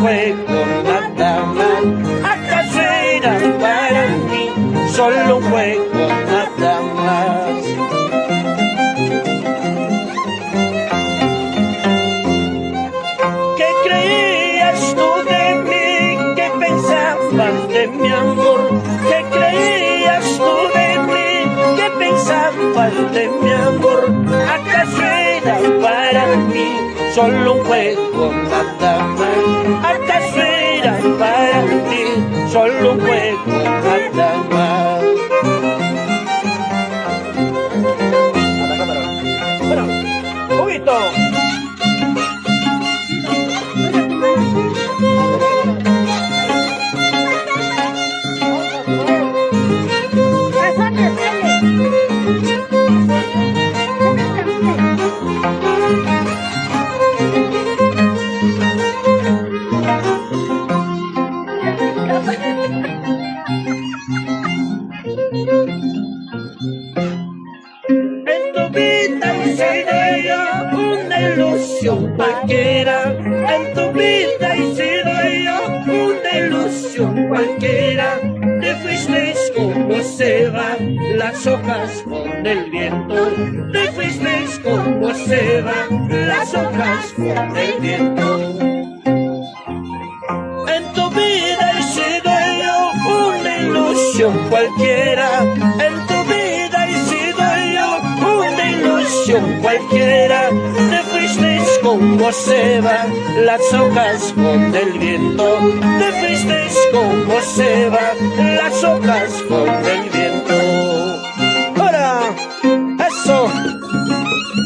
juego nada más. ¿Acaso era para mí solo un juego nada más? ¿Qué creías tú de mí? ¿Qué pensabas de mi amor? ¿Qué creías tú de mí? ¿Qué pensabas de mi amor? ¿Acaso era para mí solo un juego nada más? ¿Acaso era para ti solo un juego nada más? A la cámara. Bueno, un poquito. En tu vida he sido yo una ilusión cualquiera. En tu vida he sido yo una ilusión cualquiera. Te fuiste como se van las hojas con el viento. Te fuiste como se van las hojas con el viento. En tu vida he sido yo una ilusión cualquiera. En tu vida he sido yo una ilusión cualquiera. Te fuiste como se van las hojas con el viento. Te fuiste como se van las hojas con el viento. ¡Ahora! ¡Eso!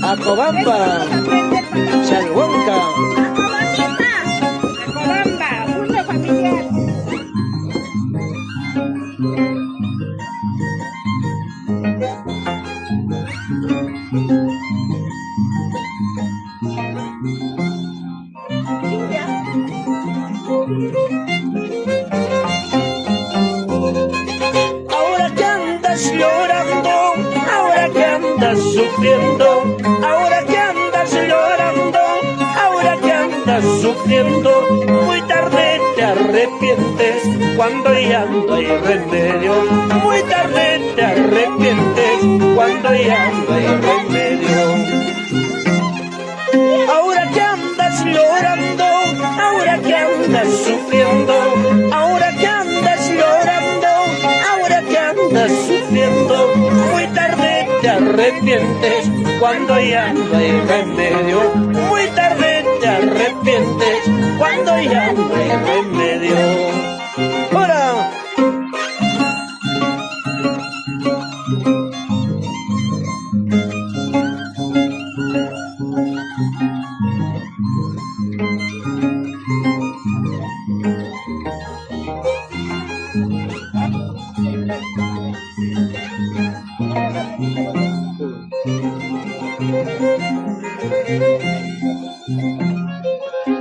¡Acobamba! ¡Chalhuanca! Ahora que andas llorando, ahora que andas sufriendo, ahora que andas llorando, ahora que andas sufriendo, muy tarde te arrepientes cuando ya no hay remedio. Muy tarde te arrepientes cuando ya no hay remedio. Ahora que andas llorando, ahora que andas sufriendo, ahora que andas llorando, ahora que andas sufriendo, muy tarde te arrepientes cuando ya no hay remedio. Muy tarde te arrepientes cuando ya no hay remedio. ¡Ahora!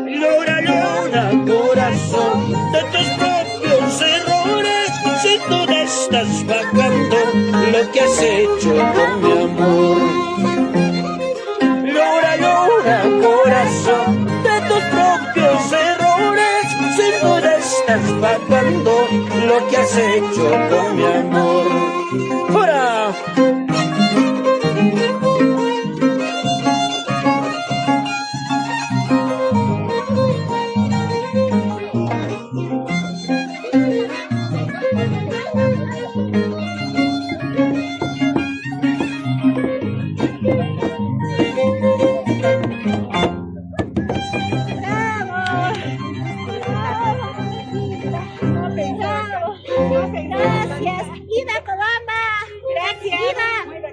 Llora, llora, corazón, de tus propios errores. Si tú te estás pagando lo que has hecho con mi amor. Llora, llora, corazón, de tus propios errores. Si tú te estás pagando lo que has hecho con mi amor.